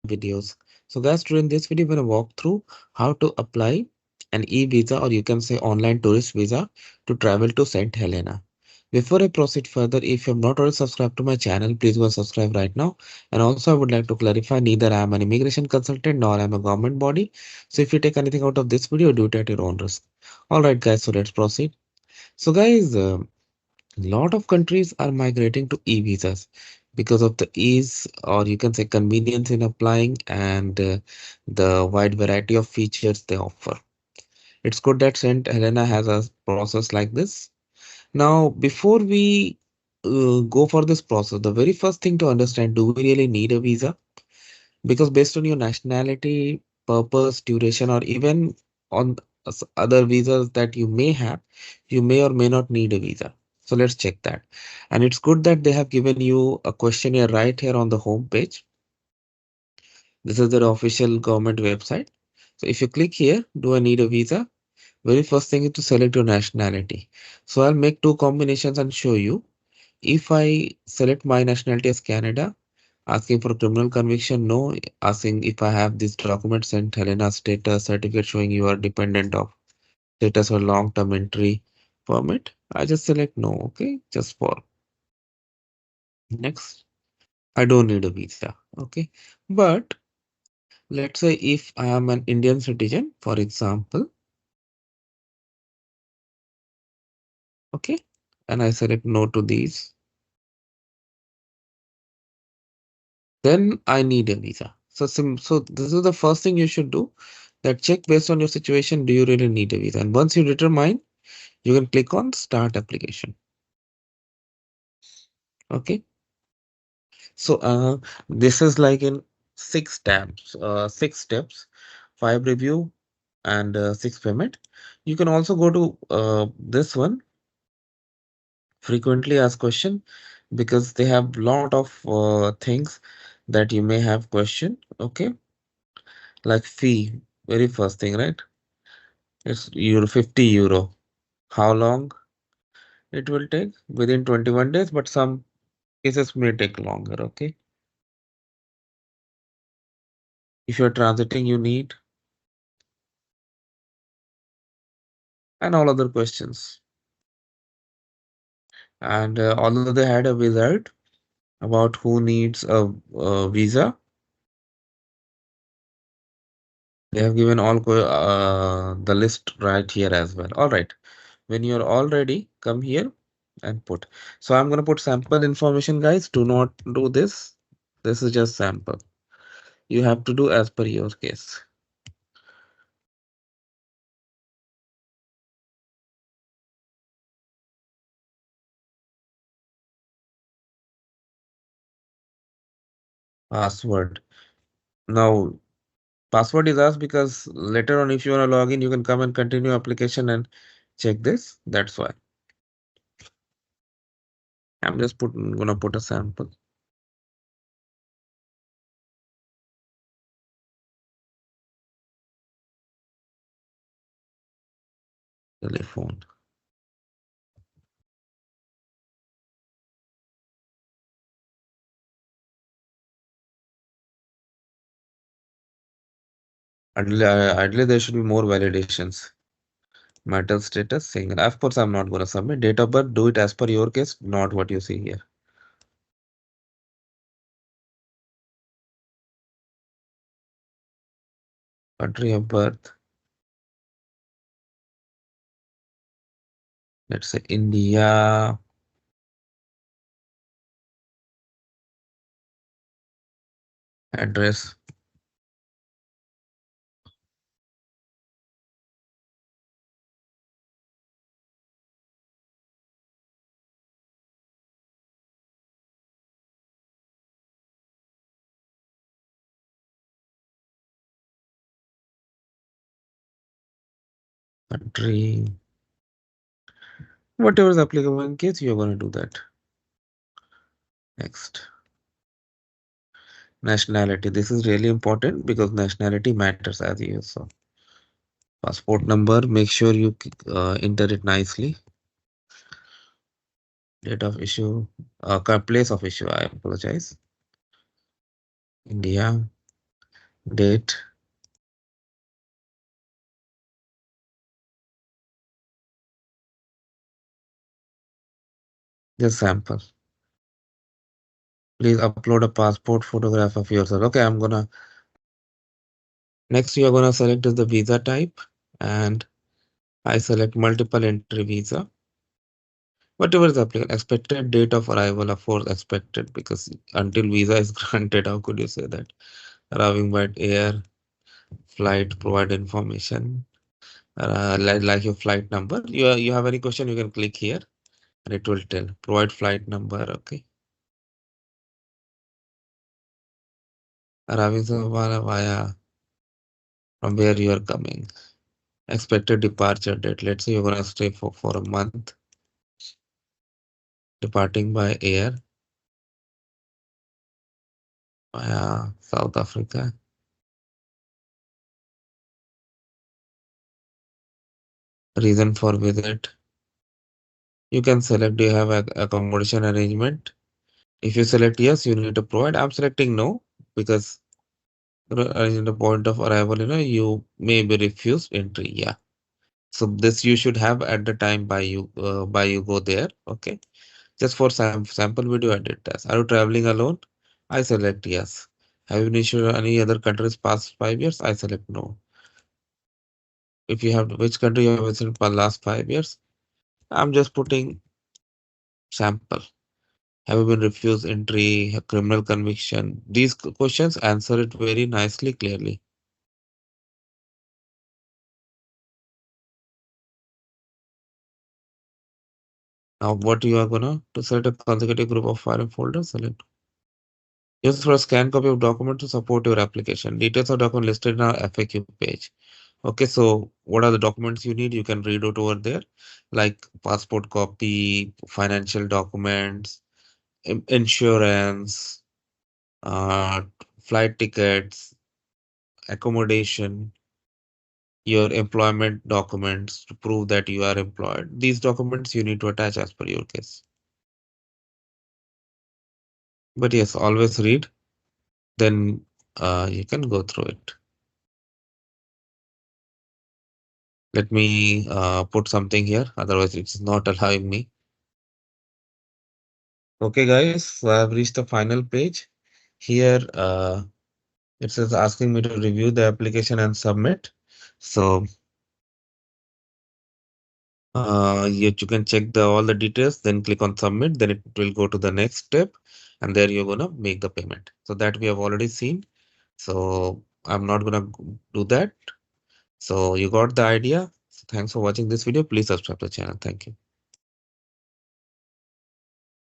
videos. So guys, today in this video, we're gonna walk through how to apply an e-visa, or you can say online tourist visa, to travel to St. Helena. Before I proceed further, if you have not already subscribed to my channel, please go and subscribe right now. And also, I would like to clarify, neither I am an immigration consultant nor I am a government body. So if you take anything out of this video, do it at your own risk. All right, guys, so let's proceed. So guys, a lot of countries are migrating to e-visas because of the ease, or you can say convenience in applying, and the wide variety of features they offer. It's good that St. Helena has a process like this. Now, before we go for this process, the very first thing to understand, do we really need a visa? Because based on your nationality, purpose, duration, or even on other visas that you may have, you may or may not need a visa. So let's check that. And it's good that they have given you a questionnaire right here on the home page. This is their official government website. So if you click here, do I need a visa? Very first thing is to select your nationality. So I'll make two combinations and show you. If I select my nationality as Canada, asking for criminal conviction, no. Asking if I have this document sent Helena status certificate showing you are dependent of status or long-term entry permit, I just select no. Okay, just for next. I don't need a visa. Okay, but let's say if I am an Indian citizen, for example, okay, and I select no to these, then I need a visa. So this is the first thing you should do. That check based on your situation, do you really need a visa? And once you determine, you can click on start application. Okay. So this is like in six steps, five review and six payment. You can also go to this one, frequently asked question, because they have lot of things that you may have question. Okay, like fee, very first thing, right? It's euro 50 euro. How long it will take? Within 21 days, but some cases may take longer. Okay, if you're transiting, you need, and all other questions. And although they had a wizard about who needs a visa, they have given all the list right here as well. All right, when you're all ready, come here and put. So I'm gonna put sample information, guys. Do not do this. This is just sample. You have to do as per your case. Password. Now, password is asked because later on, if you want to log in, you can come and continue application and check this. That's why I'm just gonna put a sample. Telephone. Ideally, there should be more validations. Marital status, single. Of course, I'm not going to submit. Date of birth, do it as per your case, not what you see here. Country of birth, let's say India. Address, country, whatever is applicable in case you're going to do that. Next. Nationality. This is really important because nationality matters as you saw. Passport number, make sure you enter it nicely. Date of issue, place of issue, I apologize. India. date, just sample. Please upload a passport photograph of yourself. Okay, I'm gonna next you're gonna select is the visa type, and I select multiple entry visa. Whatever is applicable, expected date of arrival, of course, expected because until visa is granted, how could you say that? Arriving by air, flight, provide information, like your flight number. You have any question, you can click here and it will tell. Provide flight number, okay. Arriving via from where you are coming. Expected departure date. Let's say you're gonna stay for a month. Departing by air via South Africa. Reason for visit. You can select, do you have a accommodation arrangement? If you select yes, you need to provide. I'm selecting no because in the point of arrival, you may be refused entry. Yeah. So this you should have at the time by you go there. Okay. Just for sample video, I did test. Are you traveling alone? I select yes. Have you been issued any other countries past 5 years? I select no. If you have which country you have visited for last 5 years, I'm just putting sample. Have you been refused entry? Have criminal conviction? These questions answer it very nicely, clearly. Now, what you are gonna to select a consecutive group of file and folders? Select. Use for a scan copy of document to support your application. Details of document listed in our FAQ page. Okay, so what are the documents you need? You can read it over there, like passport copy, financial documents, insurance, uh, flight tickets, accommodation, your employment documents to prove that you are employed. These documents you need to attach as per your case. But yes, always read, then you can go through it. Let me put something here, otherwise it's not allowing me. Okay, guys, so I have reached the final page. Here, it says asking me to review the application and submit. So you can check all the details, then click on submit, then it will go to the next step, and there you're gonna make the payment. So that we have already seen. So I'm not gonna do that. So you got the idea. So thanks for watching this video. Please subscribe to the channel. Thank you.